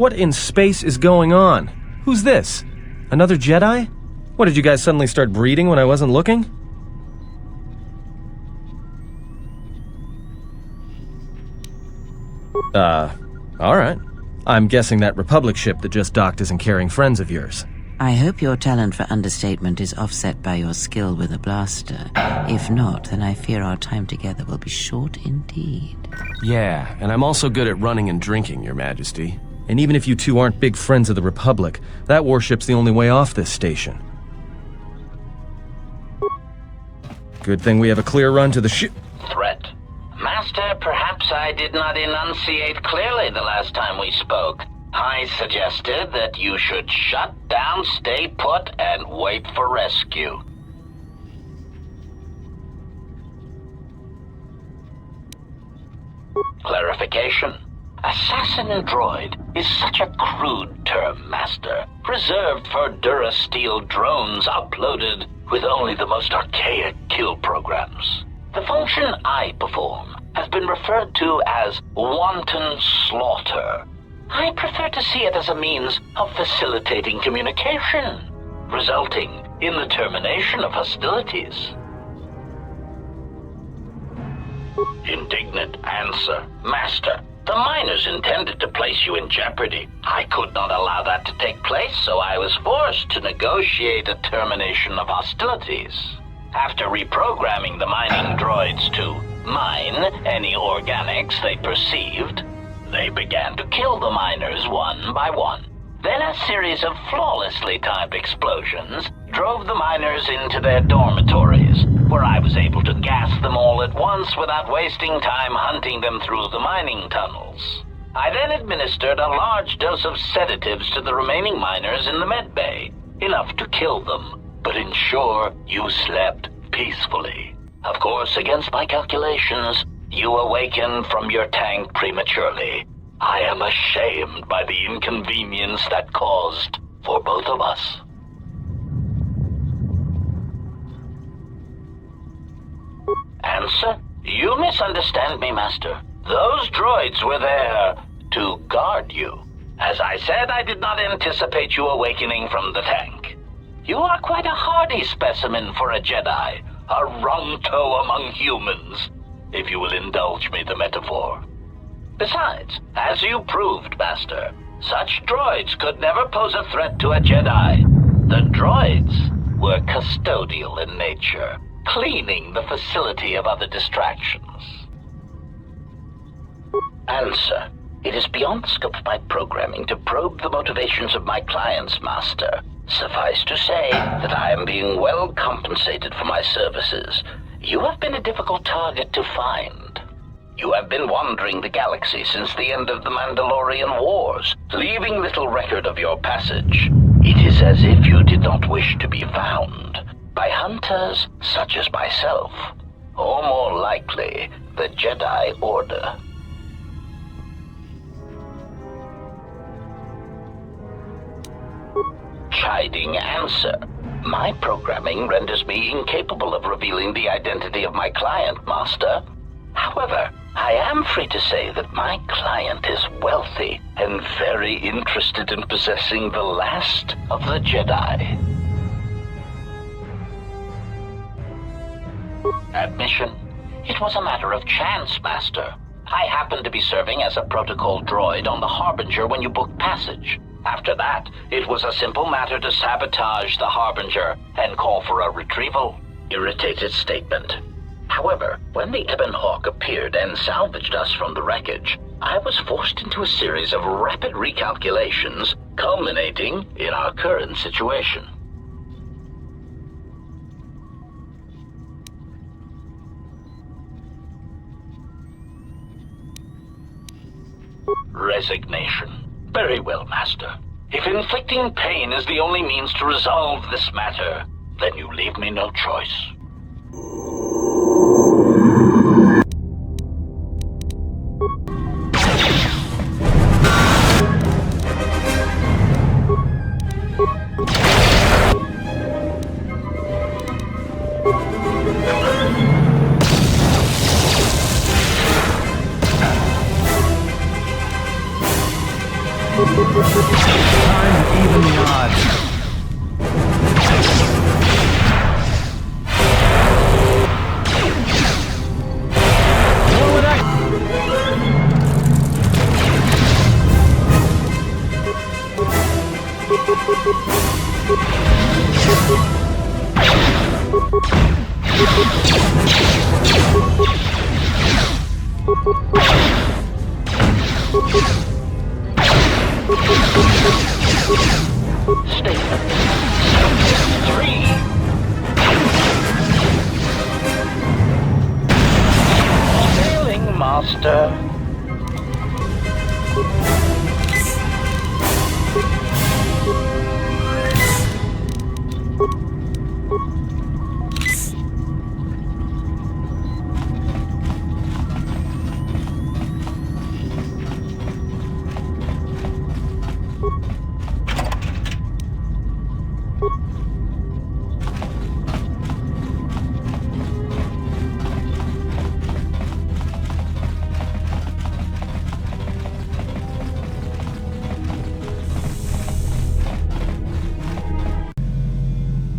What in space is going on? Who's this? Another Jedi? What, did you guys suddenly start breeding when I wasn't looking? Alright. I'm guessing that Republic ship that just docked isn't carrying friends of yours. I hope your talent for understatement is offset by your skill with a blaster. If not, then I fear our time together will be short indeed. Yeah, and I'm also good at running and drinking, Your Majesty. And even if you two aren't big friends of the Republic, that warship's the only way off this station. Good thing we have a clear run to the ship. Threat. Master, perhaps I did not enunciate clearly the last time we spoke. I suggested that you should shut down, stay put, and wait for rescue. Clarification. Assassin droid is such a crude term, Master, reserved for Durasteel drones uploaded with only the most archaic kill programs. The function I perform has been referred to as wanton slaughter. I prefer to see it as a means of facilitating communication, resulting in the termination of hostilities. Indignant answer. Master, the miners intended to place you in jeopardy. I could not allow that to take place, so I was forced to negotiate a termination of hostilities. After reprogramming the mining droids to mine any organics they perceived, they began to kill the miners one by one. Then a series of flawlessly timed explosions drove the miners into their dormitories, where I was able to gas them all at once without wasting time hunting them through the mining tunnels. I then administered a large dose of sedatives to the remaining miners in the med bay, enough to kill them, but ensure you slept peacefully. Of course, against my calculations, you awakened from your tank prematurely. I am ashamed by the inconvenience that caused for both of us. Answer? You misunderstand me, Master. Those droids were there to guard you. As I said, I did not anticipate you awakening from the tank. You are quite a hardy specimen for a Jedi, a wrung toe among humans, if you will indulge me the metaphor. Besides, as you proved, Master, such droids could never pose a threat to a Jedi. The droids were custodial in nature, cleaning the facility of other distractions. Answer. It is beyond the scope of my programming to probe the motivations of my clients, Master. Suffice to say that I am being well compensated for my services. You have been a difficult target to find. You have been wandering the galaxy since the end of the Mandalorian Wars, leaving little record of your passage. It is as if you did not wish to be found by hunters such as myself, or more likely, the Jedi Order. Chiding answer. My programming renders me incapable of revealing the identity of my client, Master. However, I am free to say that my client is wealthy and very interested in possessing the last of the Jedi. Admission. It was a matter of chance, Master. I happened to be serving as a protocol droid on the Harbinger when you booked passage. After that, it was a simple matter to sabotage the Harbinger and call for a retrieval. Irritated statement. However, when the Ebon Hawk appeared and salvaged us from the wreckage, I was forced into a series of rapid recalculations, culminating in our current situation. Resignation. Very well, Master. If inflicting pain is the only means to resolve this matter, then you leave me no choice. Time to even the odds. Statement 3. Sailing master.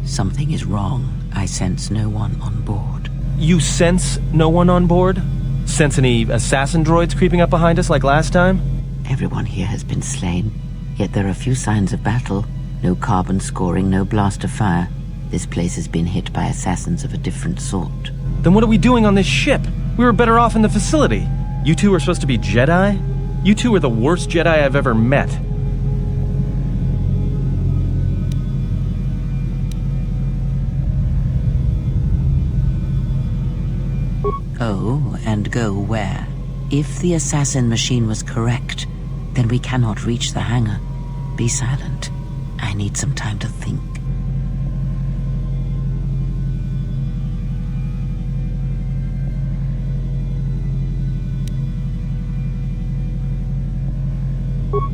Something is wrong. I sense no one on board. You sense no one on board? Sense any assassin droids creeping up behind us like last time? Everyone here has been slain, yet there are few signs of battle. No carbon scoring, no blaster fire. This place has been hit by assassins of a different sort. Then what are we doing on this ship? We were better off in the facility. You two are supposed to be Jedi? You two are the worst Jedi I've ever met. Oh, and go where? If the assassin machine was correct, then we cannot reach the hangar. Be silent. I need some time to think.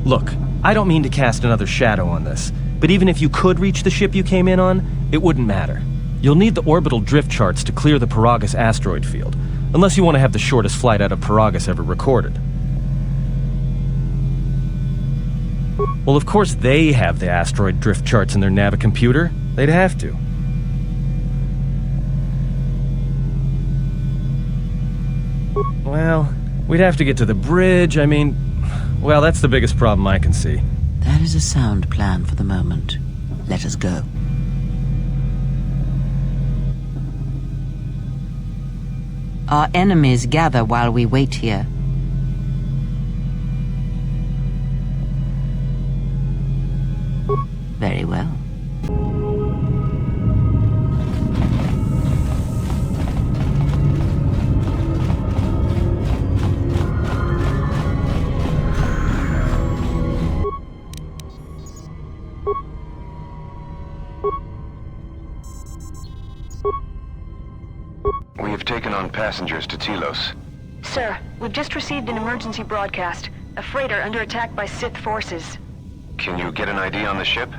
Look, I don't mean to cast another shadow on this, but even if you could reach the ship you came in on, it wouldn't matter. You'll need the orbital drift charts to clear the Peragus asteroid field, unless you want to have the shortest flight out of Peragus ever recorded. Well, of course they have the asteroid drift charts in their Navicomputer. They'd have to. Well, we'd have to get to the bridge, well, that's the biggest problem I can see. That is a sound plan for the moment. Let us go. Our enemies gather while we wait here. Very well. We have taken on passengers to Telos. Sir, we've just received an emergency broadcast. A freighter under attack by Sith forces. Can you get an ID on the ship?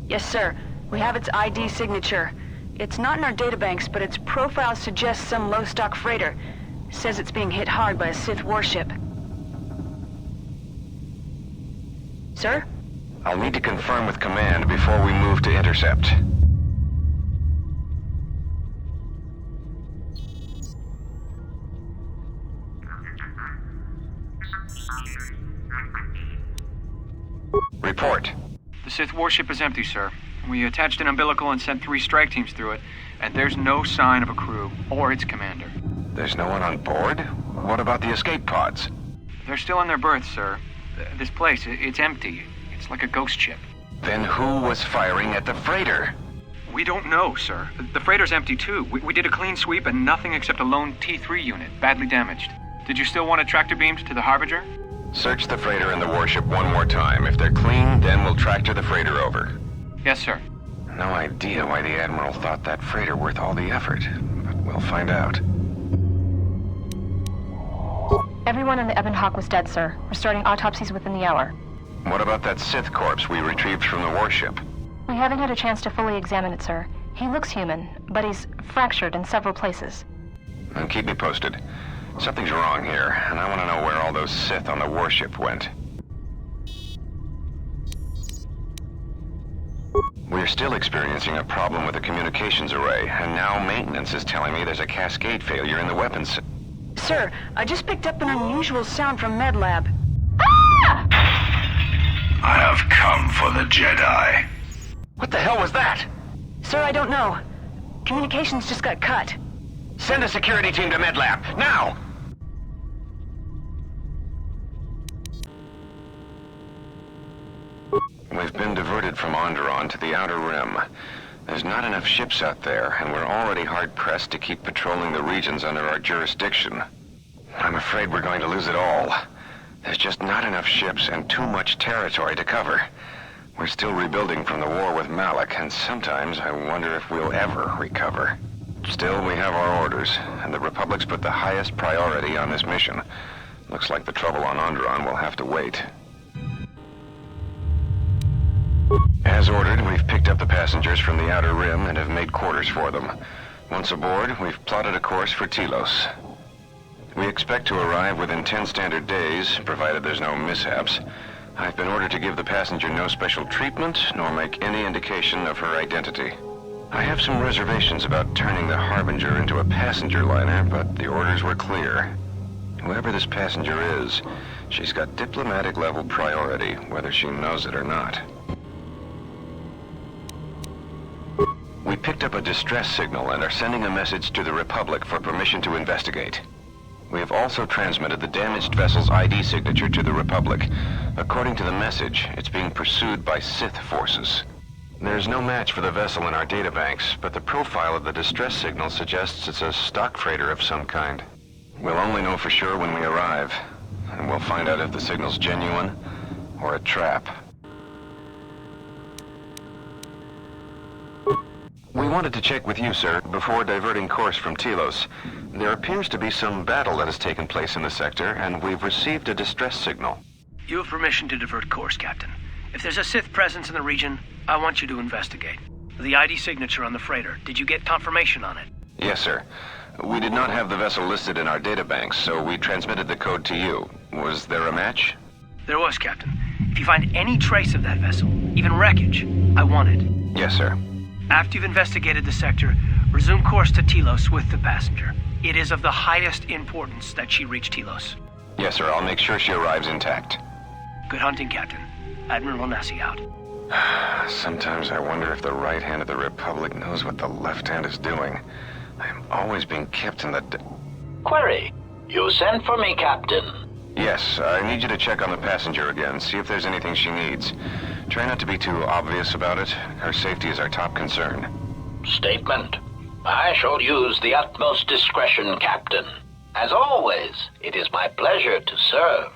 Yes, sir. We have its ID signature. It's not in our databanks, but its profile suggests some low-stock freighter. Says it's being hit hard by a Sith warship. Sir? I'll need to confirm with command before we move to intercept. Report. The Sith warship is empty, sir. We attached an umbilical and sent 3 strike teams through it, and there's no sign of a crew or its commander. There's no one on board? What about the escape pods? They're still in their berths, sir. This place, it's empty. It's like a ghost ship. Then who was firing at the freighter? We don't know, sir. The freighter's empty, too. We did a clean sweep and nothing except a lone T3 unit, badly damaged. Did you still want it tractor beamed to the Harbinger? Search the freighter and the warship one more time. If they're clean, then we'll tractor the freighter over. Yes, sir. No idea why the Admiral thought that freighter worth all the effort, but we'll find out. Everyone on the Ebon Hawk was dead, sir. We're starting autopsies within the hour. What about that Sith corpse we retrieved from the warship? We haven't had a chance to fully examine it, sir. He looks human, but he's fractured in several places. And keep me posted. Something's wrong here, and I want to know where all those Sith on the warship went. We're still experiencing a problem with the communications array, and now maintenance is telling me there's a cascade failure in the weapons. Sir, I just picked up an unusual sound from MedLab. I have come for the Jedi. What the hell was that? Sir, I don't know. Communications just got cut. Send a security team to MedLab, now! We've been diverted from Onderon to the Outer Rim. There's not enough ships out there, and we're already hard-pressed to keep patrolling the regions under our jurisdiction. I'm afraid we're going to lose it all. There's just not enough ships and too much territory to cover. We're still rebuilding from the war with Malak, and sometimes I wonder if we'll ever recover. Still, we have our orders, and the Republic's put the highest priority on this mission. Looks like the trouble on Onderon will have to wait. As ordered, we've picked up the passengers from the Outer Rim and have made quarters for them. Once aboard, we've plotted a course for Telos. We expect to arrive within 10 standard days, provided there's no mishaps. I've been ordered to give the passenger no special treatment, nor make any indication of her identity. I have some reservations about turning the Harbinger into a passenger liner, but the orders were clear. Whoever this passenger is, she's got diplomatic-level priority, whether she knows it or not. We picked up a distress signal and are sending a message to the Republic for permission to investigate. We have also transmitted the damaged vessel's ID signature to the Republic. According to the message, it's being pursued by Sith forces. There's no match for the vessel in our databanks, but the profile of the distress signal suggests it's a stock freighter of some kind. We'll only know for sure when we arrive, and we'll find out if the signal's genuine or a trap. We wanted to check with you, sir, before diverting course from Telos. There appears to be some battle that has taken place in the sector, and we've received a distress signal. You have permission to divert course, Captain. If there's a Sith presence in the region, I want you to investigate. The ID signature on the freighter, did you get confirmation on it? Yes, sir. We did not have the vessel listed in our databanks, so we transmitted the code to you. Was there a match? There was, Captain. If you find any trace of that vessel, even wreckage, I want it. Yes, sir. After you've investigated the sector, resume course to Telos with the passenger. It is of the highest importance that she reach Telos. Yes, sir. I'll make sure she arrives intact. Good hunting, Captain. Admiral Onasi out. Sometimes I wonder if the right hand of the Republic knows what the left hand is doing. I'm always being kept in the... Query. You sent for me, Captain. Yes, I need you to check on the passenger again, see if there's anything she needs. Try not to be too obvious about it. Her safety is our top concern. Statement. I shall use the utmost discretion, Captain. As always, it is my pleasure to serve.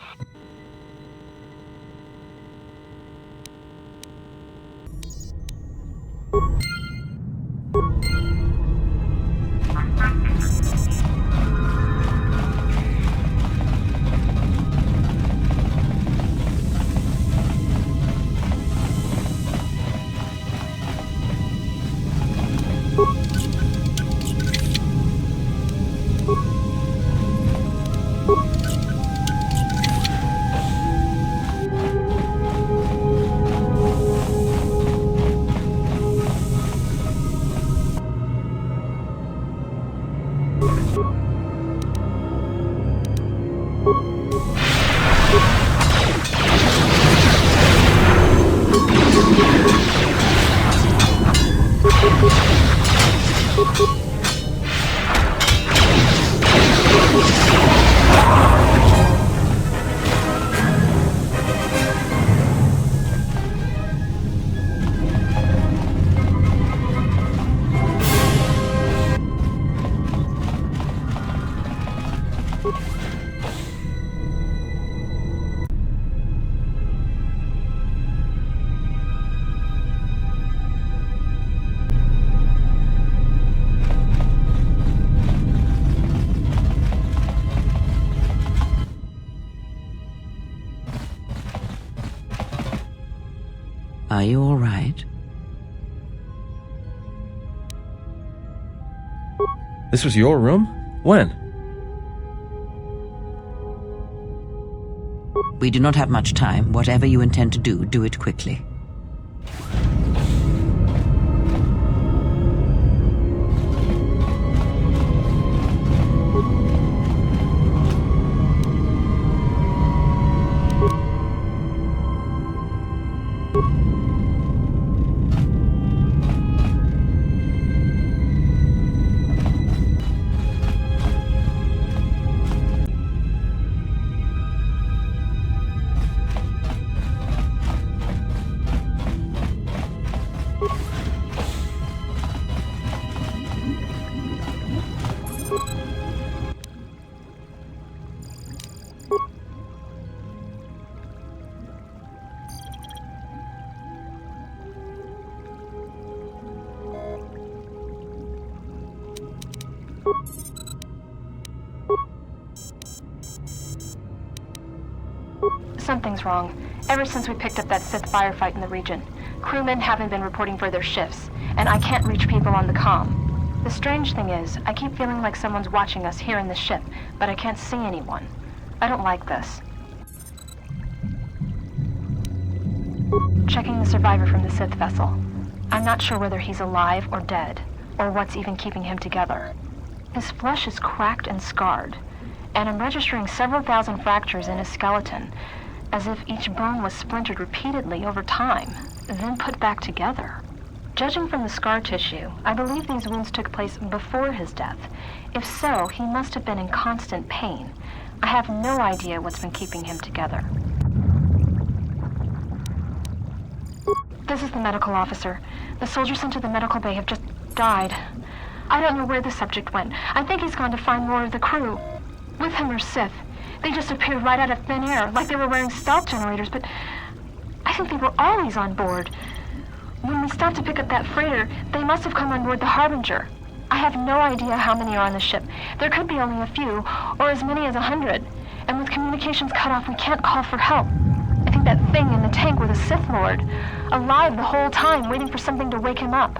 Are you all right? This was your room? When? We do not have much time. Whatever you intend to do, do it quickly. Something's wrong. Ever since we picked up that Sith firefight in the region, crewmen haven't been reporting for their shifts, and I can't reach people on the comm. The strange thing is, I keep feeling like someone's watching us here in the ship, but I can't see anyone. I don't like this. Checking the survivor from the Sith vessel. I'm not sure whether he's alive or dead, or what's even keeping him together. His flesh is cracked and scarred, and I'm registering several thousand fractures in his skeleton, as if each bone was splintered repeatedly over time, then put back together. Judging from the scar tissue, I believe these wounds took place before his death. If so, he must have been in constant pain. I have no idea what's been keeping him together. This is the medical officer. The soldiers sent to the medical bay have just died. I don't know where the subject went. I think he's gone to find more of the crew. With him are Sith. They just appeared right out of thin air, like they were wearing stealth generators, but I think they were always on board. When we stopped to pick up that freighter, they must have come on board the Harbinger. I have no idea how many are on the ship. There could be only a few, or as many as 100. And with communications cut off, we can't call for help. I think that thing in the tank was a Sith Lord, alive the whole time, waiting for something to wake him up.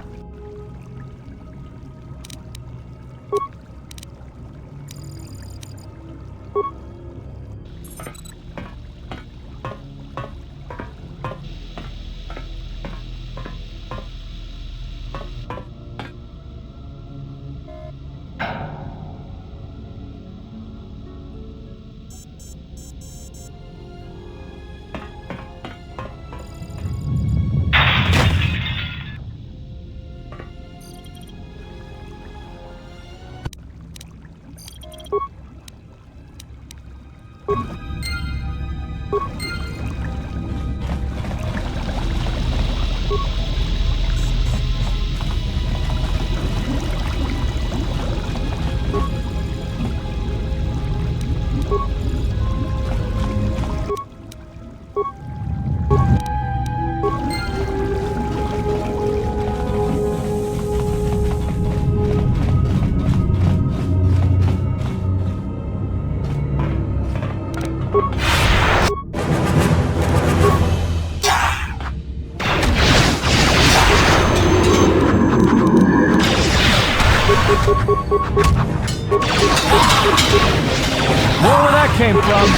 Where that came from?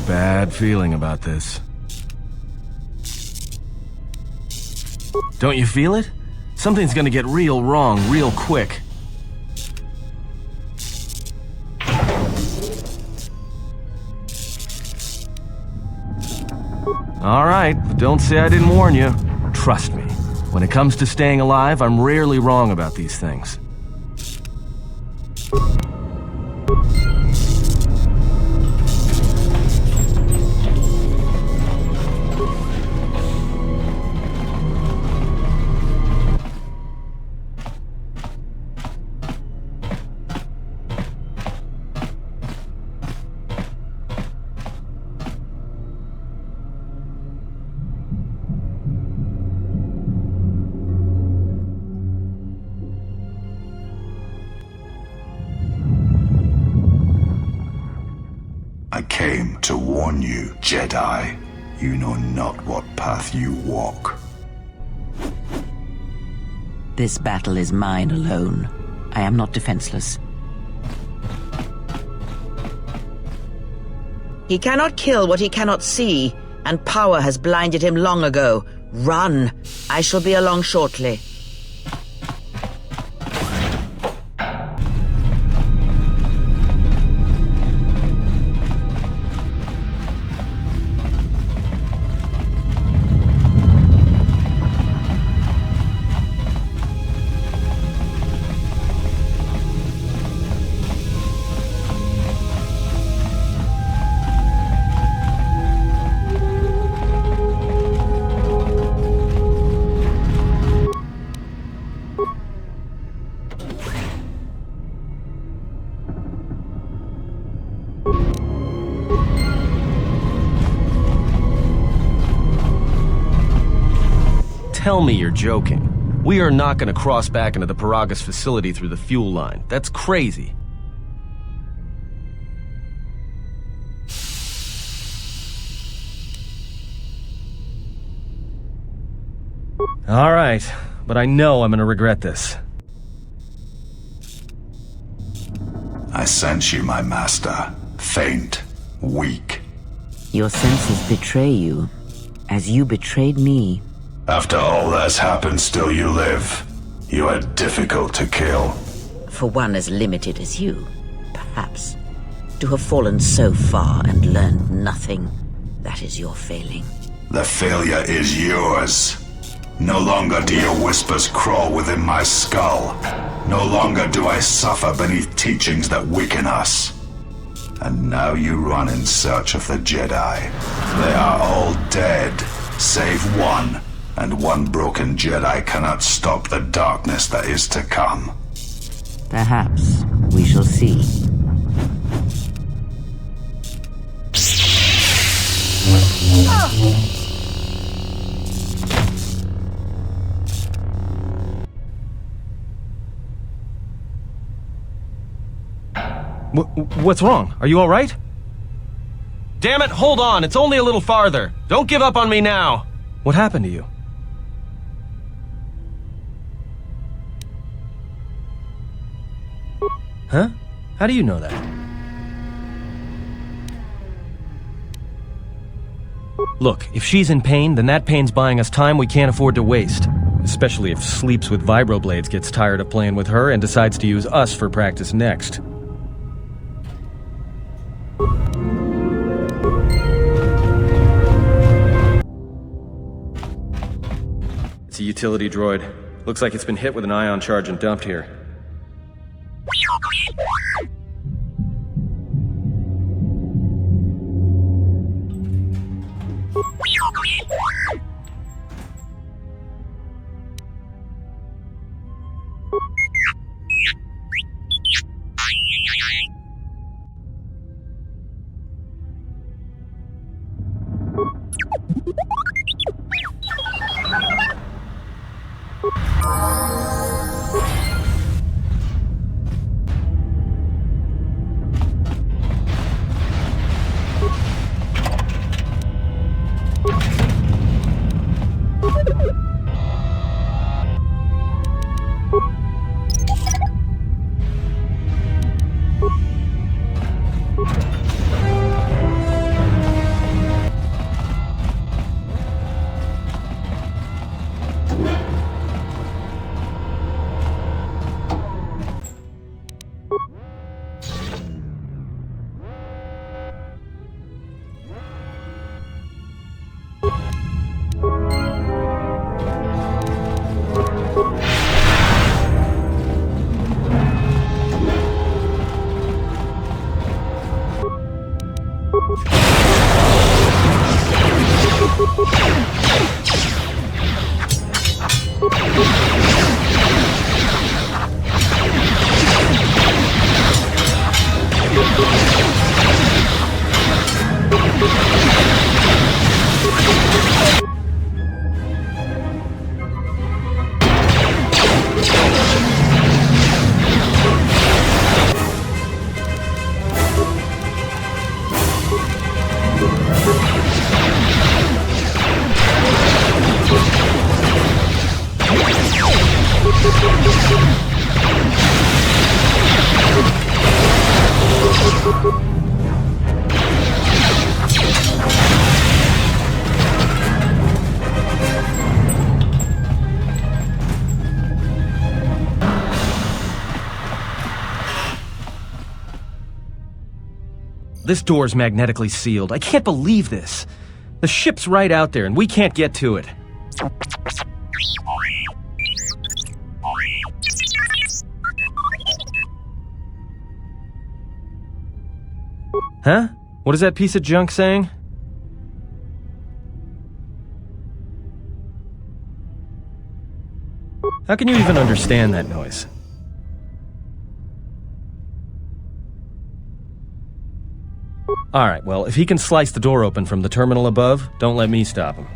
Bad feeling about this. Don't you feel it? Something's gonna get real wrong real quick. Alright, don't say I didn't warn you. Trust me, when it comes to staying alive, I'm rarely wrong about these things. I came to warn you, Jedi. You know not what path you walk. This battle is mine alone. I am not defenseless. He cannot kill what he cannot see, and power has blinded him long ago. Run! I shall be along shortly. tell me you're joking. We are not going to cross back into the Peragus facility through the fuel line. That's crazy. All right, but I know I'm going to regret this. I sense you, my master. Faint. Weak. Your senses betray you, as you betrayed me. After all that's happened, still you live. You are difficult to kill. For one as limited as you, perhaps. To have fallen so far and learned nothing, that is your failing. The failure is yours. No longer do your whispers crawl within my skull. No longer do I suffer beneath teachings that weaken us. And now you run in search of the Jedi. They are all dead, save one. And one broken Jedi cannot stop the darkness that is to come. Perhaps we shall see. What's wrong? Are you all right? Damn it, hold on. It's only a little farther. Don't give up on me now. What happened to you? Huh? How do you know that? Look, if she's in pain, then that pain's buying us time we can't afford to waste. Especially if Sleeps with Vibroblades gets tired of playing with her and decides to use us for practice next. It's a utility droid. Looks like it's been hit with an ion charge and dumped here. This door's magnetically sealed. I can't believe this. The ship's right out there, and we can't get to it. Huh? What is that piece of junk saying? How can you even understand that noise? Alright, well, if he can slice the door open from the terminal above, don't let me stop him.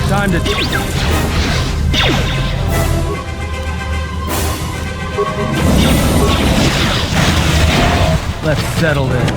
Time to... Let's settle this.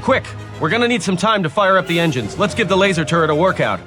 Quick! We're gonna need some time to fire up the engines. Let's give the laser turret a workout.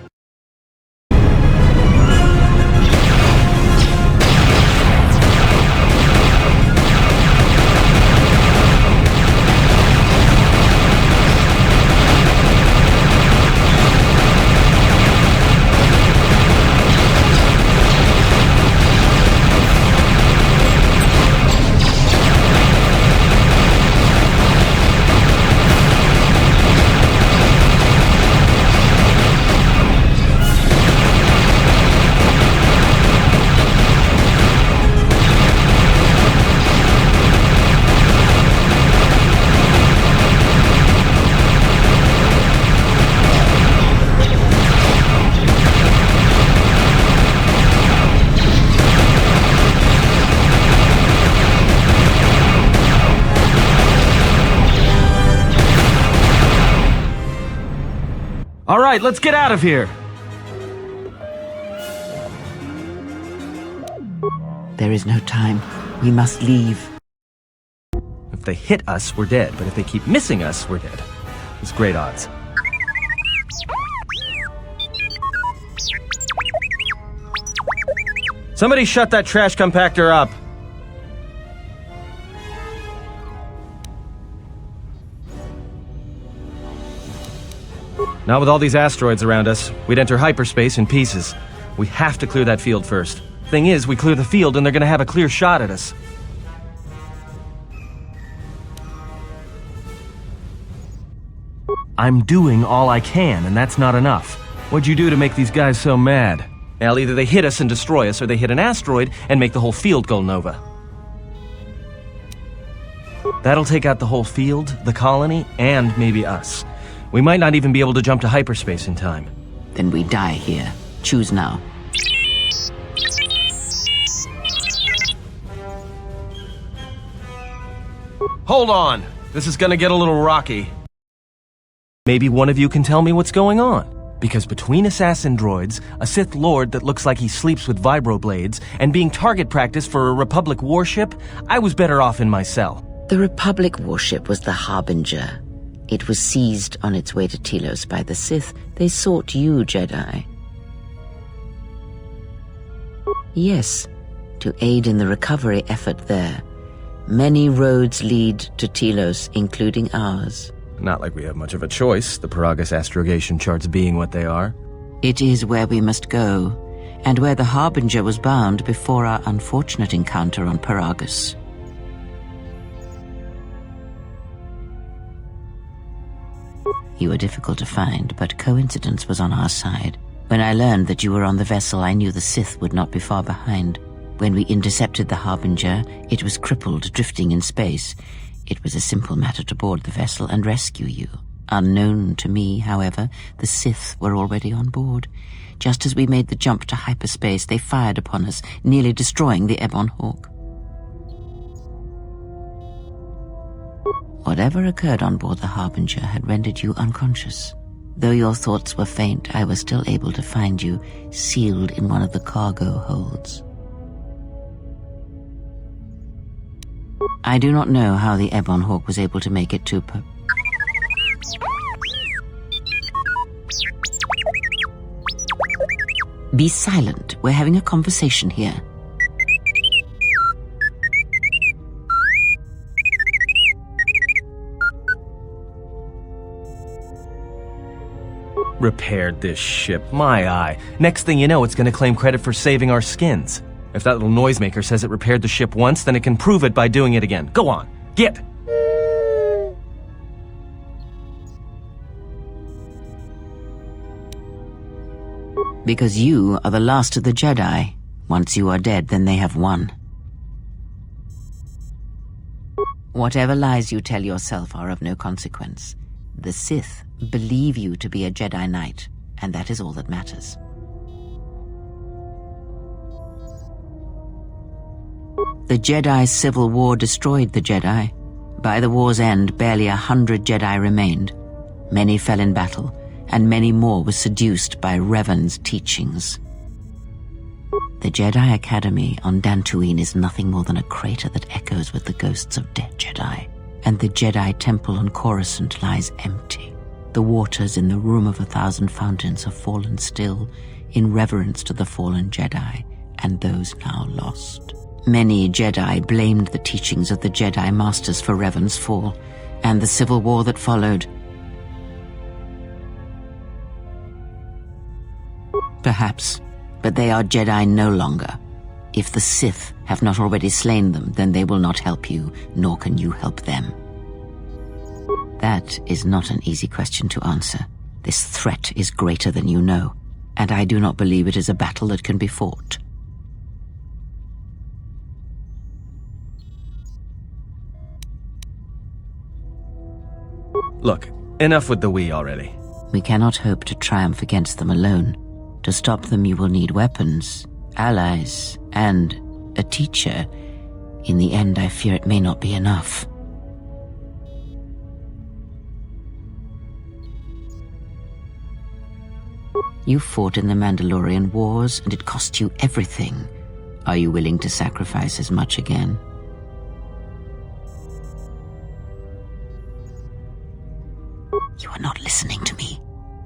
All right, let's get out of here. There is no time. We must leave. If they hit us, we're dead. But if they keep missing us, we're dead. It's great odds. Somebody shut that trash compactor up. Not with all these asteroids around us. We'd enter hyperspace in pieces. We have to clear that field first. Thing is, we clear the field and they're gonna have a clear shot at us. I'm doing all I can, and that's not enough. What'd you do to make these guys so mad? Well, either they hit us and destroy us, or they hit an asteroid and make the whole field go nova. That'll take out the whole field, the colony, and maybe us. We might not even be able to jump to hyperspace in time. Then we die here. Choose now. Hold on! This is gonna get a little rocky. Maybe one of you can tell me what's going on. Because between assassin droids, a Sith Lord that looks like he sleeps with vibroblades, and being target practice for a Republic warship, I was better off in my cell. The Republic warship was the Harbinger. It was seized on its way to Telos by the Sith. They sought you, Jedi. Yes, to aid in the recovery effort there. Many roads lead to Telos, including ours. Not like we have much of a choice, the Peragus astrogation charts being what they are. It is where we must go, and where the Harbinger was bound before our unfortunate encounter on Peragus. You were difficult to find, but coincidence was on our side. When I learned that you were on the vessel, I knew the Sith would not be far behind. When we intercepted the Harbinger, it was crippled, drifting in space. It was a simple matter to board the vessel and rescue you. Unknown to me, however, the Sith were already on board. Just as we made the jump to hyperspace, they fired upon us, nearly destroying the Ebon Hawk. Whatever occurred on board the Harbinger had rendered you unconscious. Though your thoughts were faint, I was still able to find you, sealed in one of the cargo holds. I do not know how the Ebon Hawk was able to make it to Be silent. We're having a conversation here. Repaired this ship, my eye. Next thing you know, it's gonna claim credit for saving our skins. If that little noisemaker says it repaired the ship once, then it can prove it by doing it again. Go on, get! Because you are the last of the Jedi. Once you are dead, then they have won. Whatever lies you tell yourself are of no consequence. The Sith believe you to be a Jedi Knight, and that is all that matters. The Jedi Civil War destroyed the Jedi. By the war's end, barely 100 Jedi remained. Many fell in battle, and many more were seduced by Revan's teachings. The Jedi Academy on Dantooine is nothing more than a crater that echoes with the ghosts of dead Jedi. And the Jedi Temple on Coruscant lies empty. The waters in the Room of 1,000 Fountains have fallen still in reverence to the fallen Jedi and those now lost. Many Jedi blamed the teachings of the Jedi Masters for Revan's fall and the civil war that followed. Perhaps, but they are Jedi no longer. If the Sith have not already slain them, then they will not help you, nor can you help them. That is not an easy question to answer. This threat is greater than you know, and I do not believe it is a battle that can be fought. Look, enough with the we already. We cannot hope to triumph against them alone. To stop them, you will need weapons, allies, and a teacher. In the end, I fear it may not be enough. You fought in the Mandalorian Wars, and it cost you everything. Are you willing to sacrifice as much again? You are not listening to me.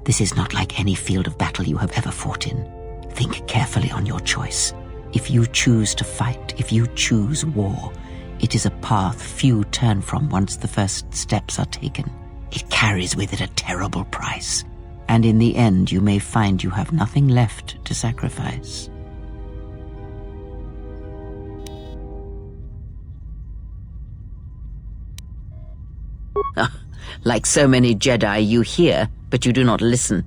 This is not like any field of battle you have ever fought in. Think carefully on your choice. If you choose to fight, if you choose war, it is a path few turn from once the first steps are taken. It carries with it a terrible price, and in the end you may find you have nothing left to sacrifice. Like so many Jedi, you hear, but you do not listen.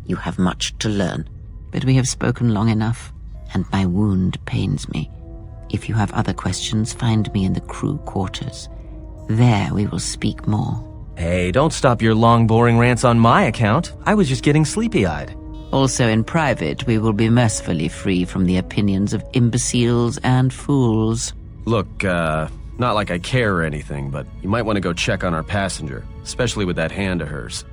You have much to learn, but we have spoken long enough, and my wound pains me. If you have other questions, find me in the crew quarters. There we will speak more. Hey, don't stop your long, boring rants on my account. I was just getting sleepy-eyed. Also in private, we will be mercifully free from the opinions of imbeciles and fools. Look, not like I care or anything, but you might want to go check on our passenger, especially with that hand of hers.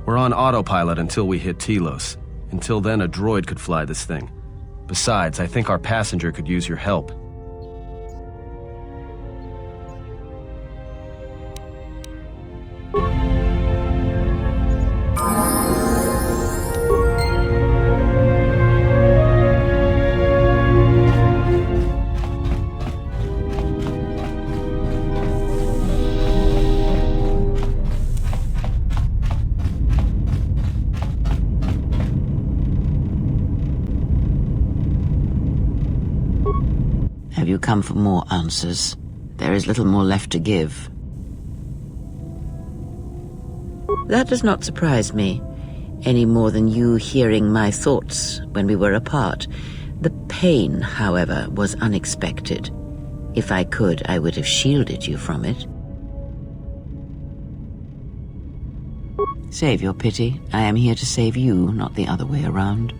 We're on autopilot until we hit Telos. Until then, a droid could fly this thing. Besides, I think our passenger could use your help. Have you come for more answers? There is little more left to give. That does not surprise me, any more than you hearing my thoughts when we were apart. The pain, however, was unexpected. If I could, I would have shielded you from it. Save your pity. I am here to save you, not the other way around.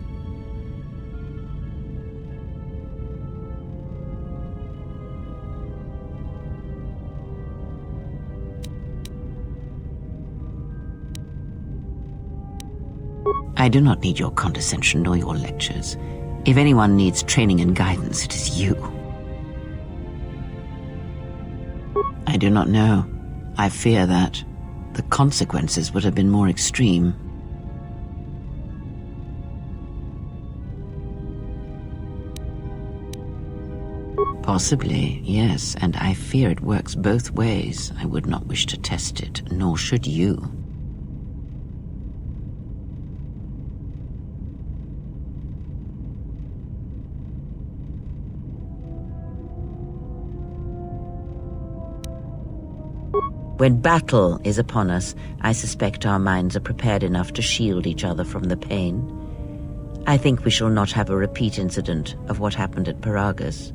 I do not need your condescension nor your lectures. If anyone needs training and guidance, it is you. I do not know. I fear that the consequences would have been more extreme. Possibly, yes, and I fear it works both ways. I would not wish to test it, nor should you. When battle is upon us, I suspect our minds are prepared enough to shield each other from the pain. I think we shall not have a repeat incident of what happened at Peragus.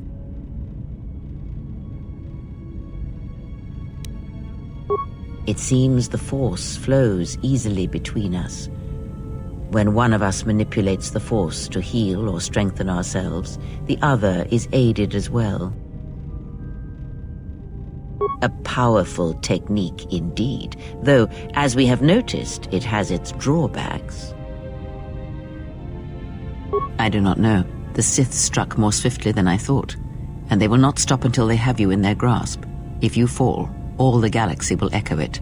It seems the Force flows easily between us. When one of us manipulates the Force to heal or strengthen ourselves, the other is aided as well. A powerful technique indeed, though, as we have noticed, it has its drawbacks. I do not know. The Sith struck more swiftly than I thought, and they will not stop until they have you in their grasp. If you fall, all the galaxy will echo it.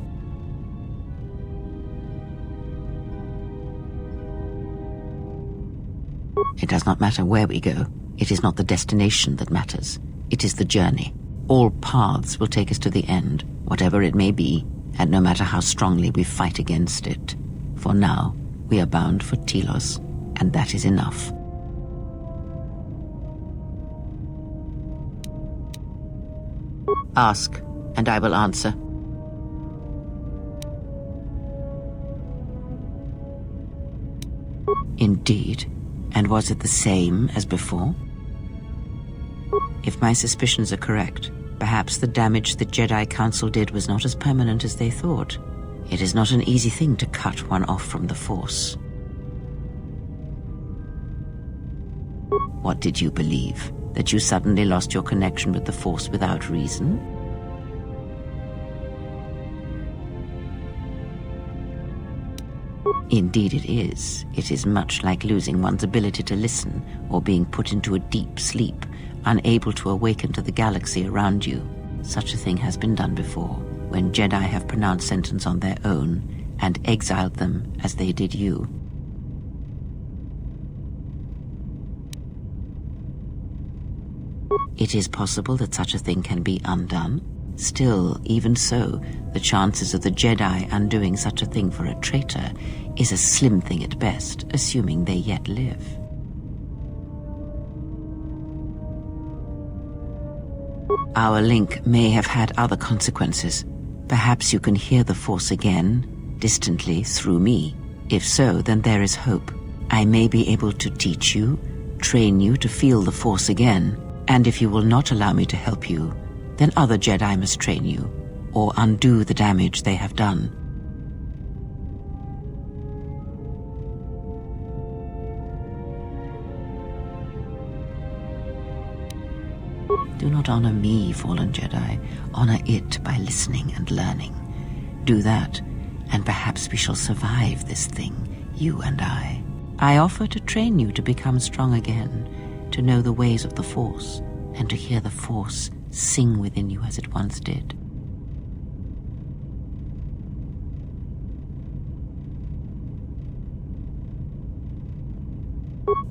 It does not matter where we go. It is not the destination that matters. It is the journey. All paths will take us to the end, whatever it may be, and no matter how strongly we fight against it. For now, we are bound for Telos, and that is enough. Ask, and I will answer. Indeed. And was it the same as before? If my suspicions are correct, perhaps the damage the Jedi Council did was not as permanent as they thought. It is not an easy thing to cut one off from the Force. What did you believe? That you suddenly lost your connection with the Force without reason? Indeed it is. It is much like losing one's ability to listen or being put into a deep sleep, unable to awaken to the galaxy around you. Such a thing has been done before, when Jedi have pronounced sentence on their own and exiled them as they did you. It is possible that such a thing can be undone. Still, even so, the chances of the Jedi undoing such a thing for a traitor is a slim thing at best, assuming they yet live. Our link may have had other consequences. Perhaps you can hear the Force again, distantly, through me. If so, then there is hope. I may be able to teach you, train you to feel the Force again, and if you will not allow me to help you, then other Jedi must train you, or undo the damage they have done. Do not honor me, fallen Jedi. Honor it by listening and learning. Do that, and perhaps we shall survive this thing, you and I. I offer to train you to become strong again, to know the ways of the Force, and to hear the Force sing within you as it once did.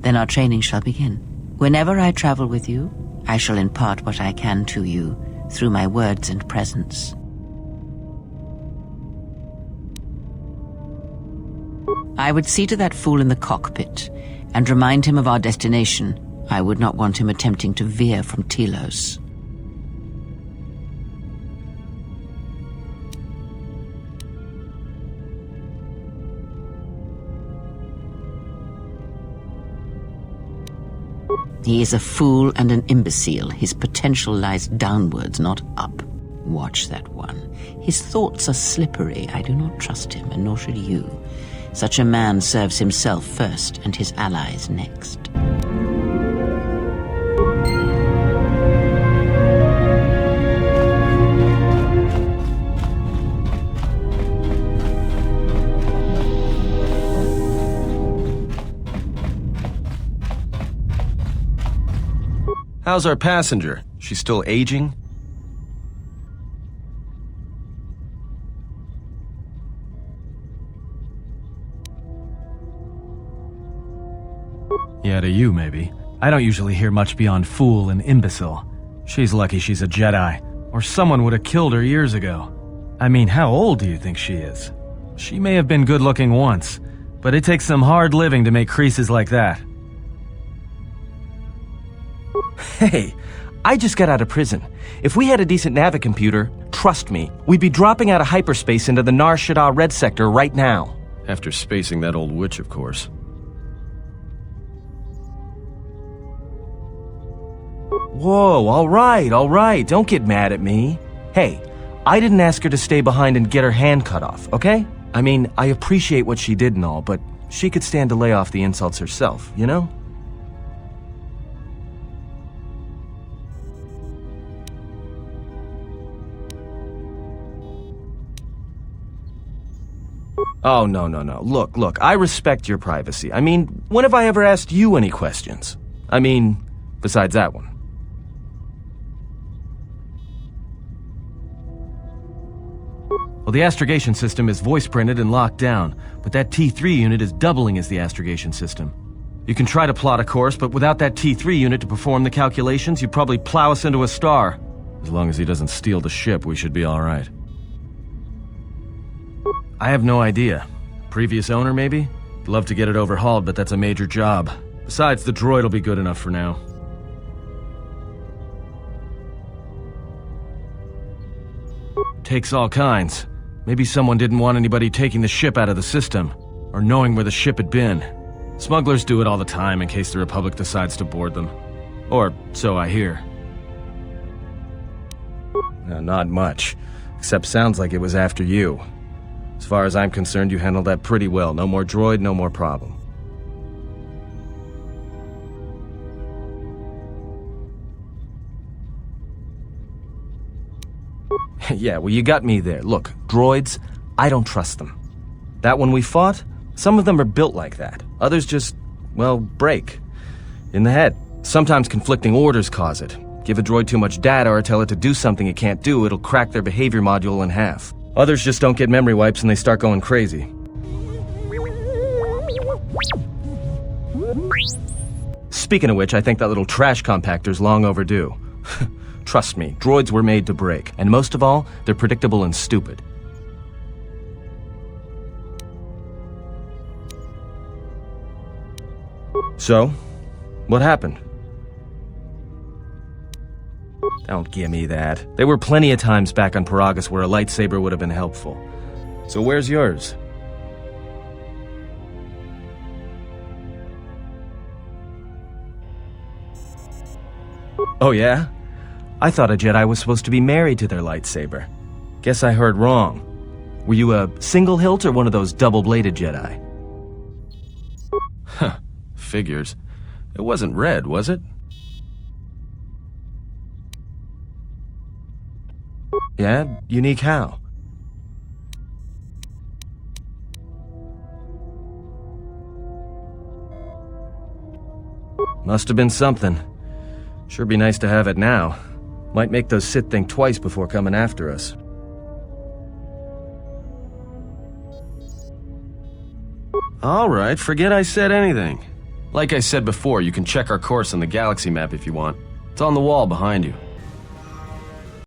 Then our training shall begin. Whenever I travel with you, I shall impart what I can to you through my words and presence. I would see to that fool in the cockpit and remind him of our destination. I would not want him attempting to veer from Telos. He is a fool and an imbecile. His potential lies downwards, not up. Watch that one. His thoughts are slippery. I do not trust him, and nor should you. Such a man serves himself first, and his allies next. How's our passenger? She's still aging? Yeah, to you, maybe. I don't usually hear much beyond fool and imbecile. She's lucky she's a Jedi, or someone would have killed her years ago. I mean, how old do you think she is? She may have been good-looking once, but it takes some hard living to make creases like that. Hey, I just got out of prison. If we had a decent navicomputer, trust me, we'd be dropping out of hyperspace into the Nar Shaddaa Red Sector right now. After spacing that old witch, of course. Whoa, all right, don't get mad at me. Hey, I didn't ask her to stay behind and get her hand cut off, okay? I mean, I appreciate what she did and all, but she could stand to lay off the insults herself, you know? Oh, no. Look, I respect your privacy. I mean, when have I ever asked you any questions? I mean, besides that one. Well, the astrogation system is voice-printed and locked down, but that T3 unit is doubling as the astrogation system. You can try to plot a course, but without that T3 unit to perform the calculations, you'd probably plow us into a star. As long as he doesn't steal the ship, we should be all right. I have no idea. Previous owner, maybe? I'd love to get it overhauled, but that's a major job. Besides, the droid will be good enough for now. Takes all kinds. Maybe someone didn't want anybody taking the ship out of the system, or knowing where the ship had been. Smugglers do it all the time in case the Republic decides to board them. Or so I hear. No, not much. Except sounds like it was after you. As far as I'm concerned, you handled that pretty well. No more droid, no more problem. Yeah, well, you got me there. Look, droids, I don't trust them. That one we fought, some of them are built like that. Others just, well, break. In the head. Sometimes conflicting orders cause it. Give a droid too much data or tell it to do something it can't do, it'll crack their behavior module in half. Others just don't get memory wipes and they start going crazy. Speaking of which, I think that little trash compactor's long overdue. Trust me, droids were made to break, and most of all, they're predictable and stupid. So, what happened? Don't give me that. There were plenty of times back on Peragus where a lightsaber would have been helpful. So where's yours? Oh yeah? I thought a Jedi was supposed to be married to their lightsaber. Guess I heard wrong. Were you a single hilt or one of those double-bladed Jedi? Huh, figures. It wasn't red, was it? Yeah, unique how? Must have been something. Sure be nice to have it now. Might make those Sith think twice before coming after us. Alright, forget I said anything. Like I said before, you can check our course on the galaxy map if you want. It's on the wall behind you.